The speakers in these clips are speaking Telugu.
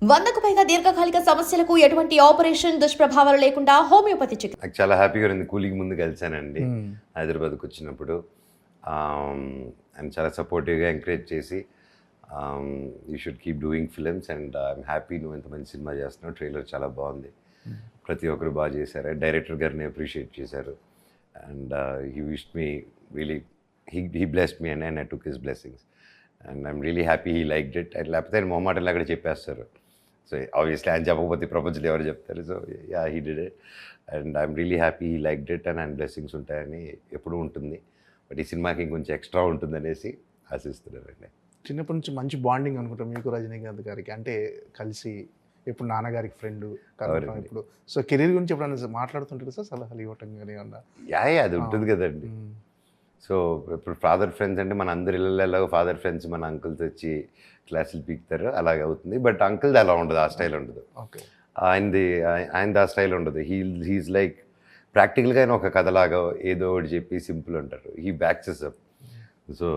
100కు పైగా దీర్ఘకాలిక సమస్యలకు ఎటువంటి ఆపరేషన్ దుష్ప్రభావాలు లేకుండా హోమియోపతి చికిత్స. నాకు చాలా హ్యాపీగా ఉంది. కూలీకి ముందు కలిసానండి హైదరాబాద్కి వచ్చినప్పుడు. ఆయన చాలా సపోర్టివ్గా ఎంకరేజ్ చేసి you should keep doing films and I'm happy నువ్వు ఇంత మంచి సినిమా చేస్తున్నావు. ట్రైలర్ చాలా బాగుంది, ప్రతి ఒక్కరు బాగా చేశారు. డైరెక్టర్ గారిని అప్రిషియేట్ చేశారు and he wished me really he blessed me and I took his blessings and I'm really happy he liked it. And లేకపోతే ఆయన మొహమాటలు అక్కడ చెప్పేస్తారు. సో ఆబ్వియస్లీ ఆయన చెప్పకపోతే ప్రపంచంలో ఎవరు చెప్తారు. So yeah he did it and I'm really happy he liked it and ఆయన బ్లెస్సింగ్స్ ఉంటాయని ఎప్పుడూ ఉంటుంది. బట్ ఈ సినిమాకి ఇంకొంచెం ఎక్స్ట్రా ఉంటుందనేసి ఆశిస్తున్నారండి. చిన్నప్పటి నుంచి మంచి బాండింగ్ అనుకుంటాం మీకు రజనీకాంత్ గారికి, అంటే కలిసి ఇప్పుడు నాన్నగారికి ఫ్రెండ్ ఇప్పుడు. సో కెరీర్ గురించి ఎప్పుడైనా మాట్లాడుతుంటారు సార్, సలహాలు ఇవ్వటం కానీ ఏమన్నా? యా అది ఉంటుంది కదండి. సో ఇప్పుడు ఫాదర్ ఫ్రెండ్స్ అంటే మన అందరి ఇళ్ళలో ఫాదర్ ఫ్రెండ్స్ మన అంకుల్స్ వచ్చి క్లాసులు పీకుతారు, అలాగే అవుతుంది. బట్ అంకుల్ది అలా ఉండదు, ఆ స్టైల్ ఉండదు. ఓకే, ఆయనది ఆ స్టైల్ ఉండదు. హీఈస్ లైక్ ప్రాక్టికల్గా ఆయన ఒక కథలాగా ఏదో ఒకటి చెప్పి సింపుల్ అంటారు. He బ్యాక్సెస్ up. సో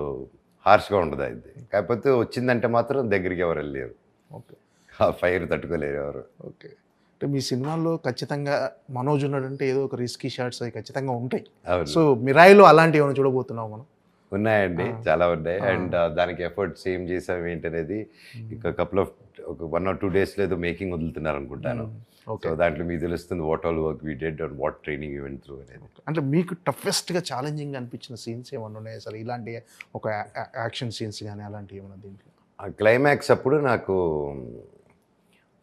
హార్ష్గా ఉండదు ఆయనది. కాకపోతే వచ్చిందంటే మాత్రం దగ్గరికి ఎవరు వెళ్ళలేరు. ఓకే, ఆ ఫైర్ తట్టుకోలేరు ఎవరు. ఓకే. అంటే మీ సినిమాల్లో ఖచ్చితంగా మనోజ్ ఉన్నాడంటే ఏదో ఒక రిస్కీ షాట్స్ అవి ఖచ్చితంగా ఉంటాయి. సో మిరాయిలో అలాంటివి ఏమైనా చూడబోతున్నాం మనం? ఉన్నాయండి, చాలా ఉన్నాయి. అండ్ దానికి ఎఫర్ట్స్ ఏం చేసాం ఏంటనేది ఇక కపుల్ ఆఫ్ ఒక 1 or 2 days ఏదో మేకింగ్ వదులుతున్నారు అనుకుంటాను. సో దాంట్లో మీకు తెలుస్తుంది what all work we did and what training you went through అనేది. అంటే మీకు టఫెస్ట్గా ఛాలెంజింగ్ అనిపించిన సీన్స్ ఏమన్నా ఉన్నాయి అసలు? ఇలాంటి ఒక యాక్షన్ సీన్స్ కానీ అలాంటివి ఏమన్నా దీంట్లో? ఆ క్లైమాక్స్ అప్పుడు నాకు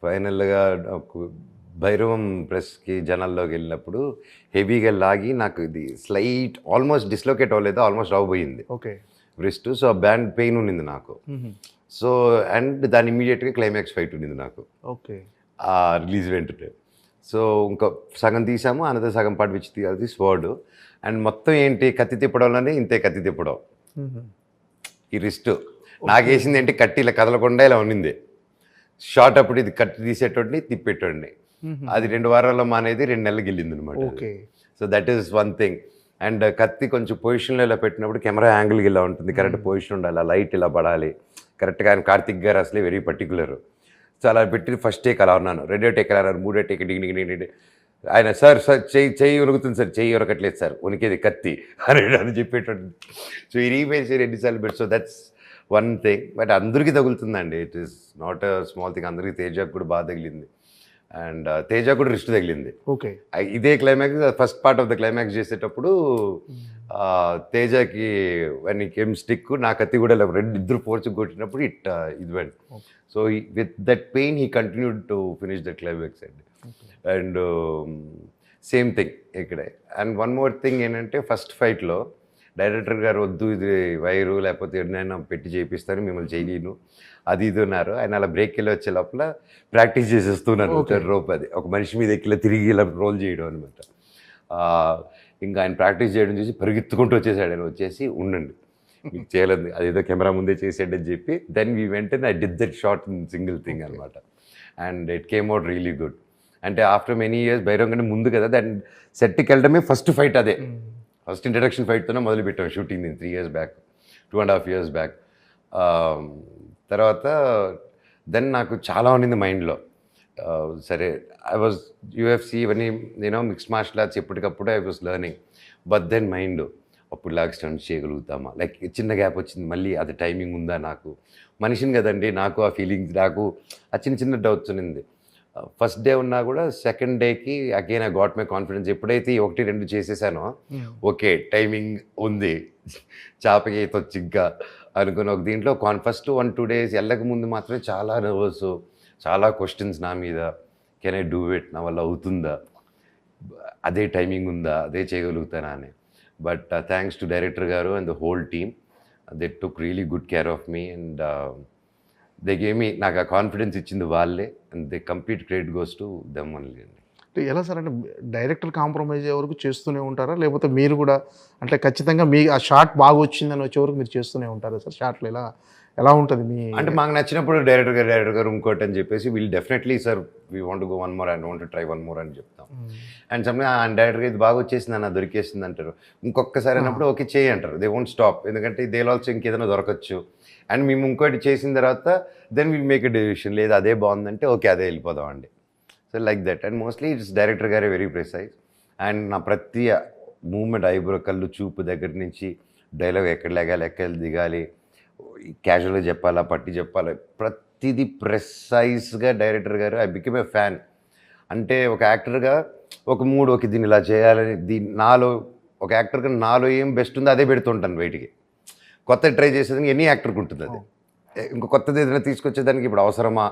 ఫైనల్గా భైరవం ప్రెస్కి జనాల్లోకి వెళ్ళినప్పుడు హెవీగా లాగి నాకు ఇది స్లైట్ ఆల్మోస్ట్ డిస్లోకేట్ అవ్వలేదు, ఆల్మోస్ట్ అవ్వబోయింది ఓకే రిస్ట్. సో ఆ బ్యాండ్ పెయిన్ ఉన్నింది నాకు. సో అండ్ దాని ఇమీడియట్గా క్లైమాక్స్ ఫైట్ ఉన్నింది నాకు ఓకే ఆ రిలీజ్ వెంటనే. సో ఇంకా సగం తీసాము, అనదో సగం పాటు విచ్చి తీయాలి స్వర్డ్. అండ్ మొత్తం ఏంటి కత్తి తిప్పడంలోనే ఇంతే కత్తి తిప్పడం. ఈ రిస్ట్ నాకు వేసింది ఏంటి కట్టి ఇలా కదలకుండా ఇలా ఉన్నింది. షార్ట్ అప్పుడు ఇది కట్టి తీసేటోడిని తిప్పేటోడిని. అది 2 వారాల్లో మానేది 2 నెలలకు వెళ్ళింది అనమాట. Okay, so that is one thing. And కత్తి కొంచెం పొజిషన్లో ఇలా పెట్టినప్పుడు కెమెరా యాంగిల్కి ఇలా ఉంటుంది, కరెక్ట్ పొజిషన్ ఉండాలి, లైట్ ఇలా పడాలి కరెక్ట్గా. ఆయన కార్తిక్ గారు అసలే వెరీ పర్టికులర్. సో అలా పెట్టి ఫస్ట్ టేక్ అలా ఉన్నాను, 2వ టేక్ అలా అన్నారు, 3వ టేక్ డింగ్ ఆయన సార్ చెయ్యి ఉనుకుతుంది సార్, చెయ్యి ఉనకట్లేదు సార్, ఉనికేది కత్తి అని చెప్పేటట్టు. సో ఈ రీమేజ్ ఎన్నిసార్లు పెట్టి. So that's one thing. But అందరికీ తగులుతుందండి, it is not a small thing. అందరికీ తేజకు కూడా బాగా తగిలింది అండ్ తేజ కూడా రిస్ట్ తగిలింది. ఓకే, ఇదే climax first part of the climax చేసేటప్పుడు తేజకి వన్ కేమ్ స్టిక్, నా కత్తి కూడా ఇద్దరు ఫోర్స్ కొట్టినప్పుడు ఇది vent. So with that pain he continued to finish the climax అండి. అండ్ సేమ్ థింగ్ ఇక్కడే. అండ్ వన్ మోర్ థింగ్ ఏంటంటే ఫస్ట్ ఫైట్లో డైరెక్టర్ గారు వద్దు ఇది వైరు లేకపోతే ఎన్నైనా పెట్టి చేయిస్తాను మిమ్మల్ని చేయలేను అది ఇది ఉన్నారు. ఆయన అలా బ్రేక్ వెళ్ళి వచ్చే లోపల ప్రాక్టీస్ చేసేస్తున్నాను రోప్. అది ఒక మనిషి మీద ఎక్కిలా తిరిగి ఇలా రోల్ చేయడం అనమాట. ఇంకా ఆయన ప్రాక్టీస్ చేయడం చూసి పరిగెత్తుకుంటూ వచ్చేసాడు. ఆయన వచ్చేసి ఉండండి మీకు చేయలేదు, అదేదో కెమెరా ముందే చేసాడు అని చెప్పి then we went I did that short in single thing అనమాట. And it came out really good. అంటే ఆఫ్టర్ మెనీ ఇయర్స్ భైరవం కంటే ముందు కదా దాన్ని సెట్కి వెళ్ళడమే ఫస్ట్ ఫైట్. అదే ఫస్ట్ ఇంట్రడక్షన్ ఫైట్తోనే మొదలుపెట్టాం shooting 3 years back, 2.5 years back. తర్వాత దెన్ నాకు చాలా ఉండింది మైండ్లో. సరే ఐ వాజ్ యూఎఫ్సి ఇవన్నీ నేను మిక్స్డ్ మార్షల్ ఆర్ట్స్ ఎప్పటికప్పుడు I was learning. But then mind అప్పుడు లాగా స్టంట్స్ చేయగలుగుతామా, లైక్ చిన్న గ్యాప్ వచ్చింది, మళ్ళీ అది టైమింగ్ ఉందా, నాకు మనిషిని కదండి, నాకు ఆ ఫీలింగ్స్, నాకు ఆ చిన్న డౌట్స్ ఉన్నింది. ఫస్ట్ డే ఉన్నా కూడా సెకండ్ డేకి again I got my confidence. ఎప్పుడైతే 1-2 చేసేసానో ఓకే టైమింగ్ ఉంది, చాపకి అయితే వచ్చిగ్గా అనుకుని ఒక దీంట్లో ఫస్ట్ 1-2 days వెళ్ళక ముందు మాత్రమే చాలా నర్వస్, చాలా క్వశ్చన్స్ నా మీద. కెన్ ఐ డూ ఇట్, నా వల్ల అవుతుందా, అదే టైమింగ్ ఉందా, అదే చేయగలుగుతానా అని. బట్ థ్యాంక్స్ టు డైరెక్టర్ గారు and the whole team, they took really good care of me and they gave me, నాకు ఆ కాన్ఫిడెన్స్ ఇచ్చింది వాళ్ళే and they complete credit goes to them only అండి. అంటే ఎలా సార్, అంటే డైరెక్టర్ కాంప్రమైజ్ అయ్యే వరకు చేస్తూనే ఉంటారా, లేకపోతే మీరు కూడా అంటే ఖచ్చితంగా మీ ఆ షాట్ బాగా వచ్చిందని వచ్చే వరకు మీరు చేస్తూనే ఉంటారా సార్? షాట్లు ఎలా ఎలా ఉంటుంది మీ అంటే మాకు నచ్చినప్పుడు డైరెక్టర్ గారు ఇంకోటి అని చెప్పేసి వీళ్ళు definitely sir we want go one more and want try one more అని చెప్తాం. అండ్ సమ్గా ఆ డైరెక్టర్గా ఇది బాగా వచ్చేసింది అన్న దొరికేసింది అంటారు. ఇంకొకసారి అన్నప్పుడు ఓకే చేయి అంటారు. దే వోంట్ స్టాప్, ఎందుకంటే దే ఆల్సో ఇంకేదైనా దొరకచ్చు. అండ్ మేము ఇంకోటి చేసిన తర్వాత then will make a decision, లేదు అదే బాగుందంటే ఓకే అదే వెళ్ళిపోదాం అండి. So like that. And mostly it's director గారే వెరీ ప్రిసైజ్. అండ్ నా ప్రతి మూమెంట్, ఐబ్రో, కళ్ళు చూపు దగ్గర నుంచి డైలాగ్ ఎక్కడ లేగాలి, ఎక్కడ దిగాలి, క్యాజువల్గా చెప్పాలా, పట్టి చెప్పాలా, ప్రతిదీ ప్రెసైజ్గా డైరెక్టర్ గారు. I become a fan. అంటే ఒక యాక్టర్గా ఒక మూడు, ఓకే దీన్ని ఇలా చేయాలని, దీన్ని నాలో ఒక యాక్టర్గా నాలో ఏం బెస్ట్ ఉందో అదే పెడుతుంటాను బయటికి. కొత్త ట్రై చేసేదానికి ఎనీ యాక్టర్కి ఉంటుంది అది. ఇంకో కొత్తది ఏదైనా తీసుకొచ్చేదానికి ఇప్పుడు అవసరమా,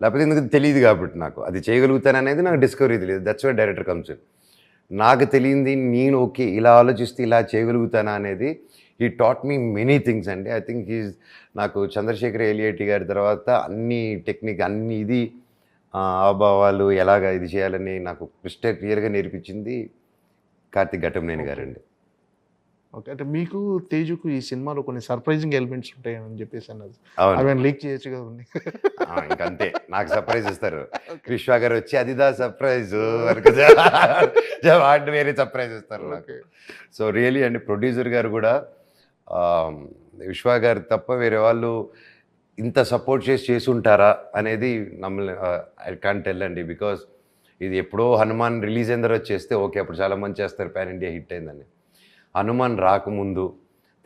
లేకపోతే ఎందుకు తెలియదు కాబట్టి నాకు అది చేయగలుగుతాను అనేది నాకు డిస్కవరీ తెలియదు. That's why director comes in. నాకు తెలియంది నేను ఓకే ఇలా ఆలోచిస్తే ఇలా చేయగలుగుతానా అనేది he taught me many things అండి. ఐ థింక్ హీజ్ నాకు చంద్రశేఖర్ ఎలియేటి గారి తర్వాత అన్ని టెక్నిక్, అన్ని ఇది ఆభావాలు ఎలాగ ఇది చేయాలని నాకు క్రిస్టల్ క్లియర్గా నేర్పించింది కార్తీక్ ఘట్టమనేని గారండి. ఓకే, అంటే మీకు తేజుకు ఈ సినిమాలో కొన్ని సర్ప్రైజింగ్ ఎలిమెంట్స్ ఉంటాయని చెప్పేసి అన్నది, అవును, అవి లీక్ చేయొచ్చు కదండి. ఇంకంతే నాకు సర్ప్రైజ్ ఇస్తారు. విశ్వ గారు వచ్చి అదిదా సర్ప్రైజ్ వాటిని వేరే సర్ప్రైజ్ ఇస్తారు నాకు. సో రియలీ అండి, ప్రొడ్యూసర్ గారు కూడా విశ్వ గారు తప్ప వేరే వాళ్ళు ఇంత సపోర్ట్ చేసి ఉంటారా అనేది నమ్మల్ని ఐ కాంట్ టెల్ అండి. బికాస్ ఇది ఎప్పుడో హనుమాన్ రిలీజ్ అయిన తర్వాత చేస్తే ఓకే, అప్పుడు చాలా మంది చేస్తారు పాన్ ఇండియా హిట్ అయిందని. హనుమాన్ రాకముందు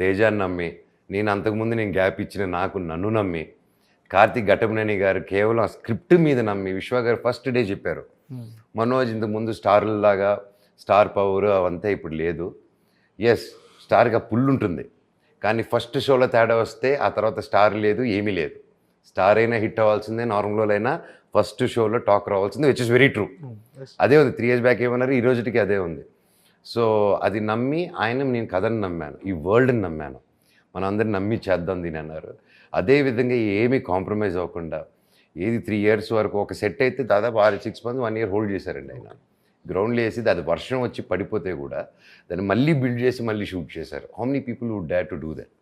తేజాన్ని నమ్మి, నేను అంతకుముందు నేను గ్యాప్ ఇచ్చిన నన్ను నమ్మి, కార్తీక్ ఘట్టమనేని గారు కేవలం ఆ స్క్రిప్ట్ మీద నమ్మి, విశ్వ గారు ఫస్ట్ డే చెప్పారు మనోజ్ ఇంతకుముందు స్టార్లాగా స్టార్ పవర్ అవంతా ఇప్పుడు లేదు. ఎస్, స్టార్గా పుల్ ఉంటుంది, కానీ ఫస్ట్ షోలో తేడా వస్తే ఆ తర్వాత స్టార్ లేదు, ఏమీ లేదు. స్టార్ అయినా హిట్ అవ్వాల్సిందే, నార్మల్ అయినా ఫస్ట్ షోలో టాక్ రావాల్సిందే, విచ్ ఇస్ వెరీ ట్రూ. అదే ఉంది 3 years బ్యాక్ ఏమన్నారు, ఈ రోజుకి అదే ఉంది. సో అది నమ్మి ఆయన, నేను కథను నమ్మాను, ఈ వరల్డ్ని నమ్మాను, మనం అందరిని నమ్మి చేద్దాం దీని అన్నారు. అదేవిధంగా ఏమీ కాంప్రమైజ్ అవ్వకుండా ఏది 3 years వరకు ఒక సెట్ అయితే దాదాపు 6 months 1 year హోల్డ్ చేశారండి ఆయన. గ్రౌండ్లో వేసి అది వర్షం వచ్చి పడిపోతే కూడా దాన్ని మళ్ళీ బిల్డ్ చేసి మళ్ళీ షూట్ చేశారు. How many people would dare to do that?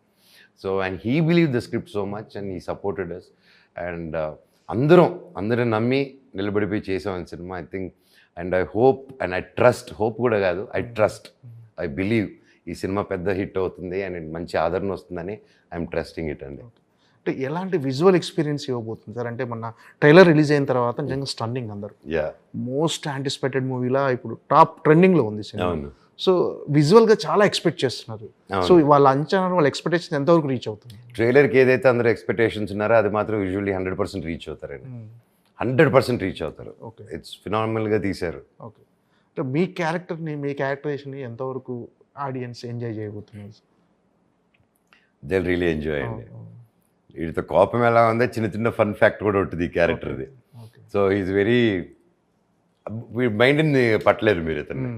So and he believe the script so much and he supported us. And అందరం నమ్మి నిలబడిపోయి చేసామని cinema. I think and I hope and I trust, hope కూడా కాదు, ఐ ట్రస్ట్, ఐ బిలీవ్ ఈ సినిమా పెద్ద హిట్ అవుతుంది అండ్ మంచి ఆదరణ వస్తుందని ఐఎమ్ ట్రస్టింగ్ ఇట్ అండి. అంటే ఎలాంటి విజువల్ ఎక్స్పీరియన్స్ ఇవ్వబోతుంది సార్? అంటే మొన్న ట్రైలర్ రిలీజ్ అయిన తర్వాత నిజంగా స్టన్నింగ్, అందరు మోస్ట్ యాంటిసిపేటెడ్ మూవీలా ఇప్పుడు టాప్ ట్రెండింగ్లో ఉంది సినిమా. సో విజువల్గా చాలా ఎక్స్పెక్ట్ చేస్తున్నారు. సో వాళ్ళ అంచనా, వాళ్ళ ఎక్స్పెక్టేషన్ ఎంతవరకు రీచ్ అవుతుంది? ట్రైలర్కి ఏదైతే అందరూ ఎక్స్పెక్టేషన్స్ ఉన్నారో అది మాత్రం యూజువల్లీ 100% రీచ్ అవుతారండి. 100% రీచ్ అవుతారు. ఓకే, ఇట్స్ ఫినామినల్గా తీశారు. ఓకే, అంటే మీ క్యారెక్టర్ని, మీ క్యారెక్టరేషన్ని ఎంతవరకు ఆడియన్స్ ఎంజాయ్ చేయబోతున్నారు? దే రియలీ ఎంజాయ్ అండి. వీటితో కోపం ఎలా ఉందో చిన్న ఫన్ ఫ్యాక్ట్ కూడా ఉంటుంది ఈ క్యారెక్టర్ది. సో ఈజ్ వెరీ మైండ్ని పట్టలేరు మీరు ఇతను.